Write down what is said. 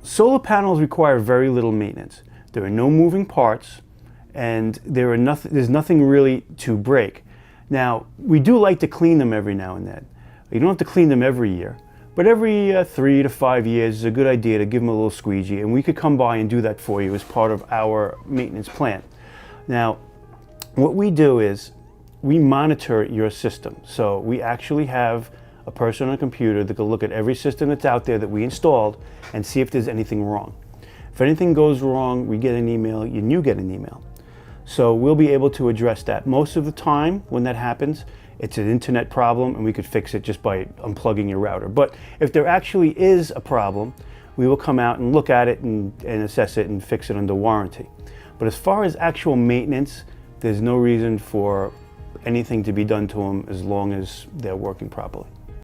Solar panels require very little maintenance. There are no moving parts, and there's nothing really to break. Now, we do like to clean them every now and then. You don't have to clean them every year, but every 3 to 5 years is a good idea to give them a little squeegee, and we could come by and do that for you as part of our maintenance plan. Now, what we do is we monitor your system. So we actually have a person on a computer that can look at every system that's out there that we installed and see if there's anything wrong. If anything goes wrong, we get an email and you get an email. So we'll be able to address that. Most of the time when that happens, it's an internet problem and we could fix it just by unplugging your router. But if there actually is a problem, we will come out and look at it and assess it and fix it under warranty. But as far as actual maintenance, there's no reason for anything to be done to them as long as they're working properly.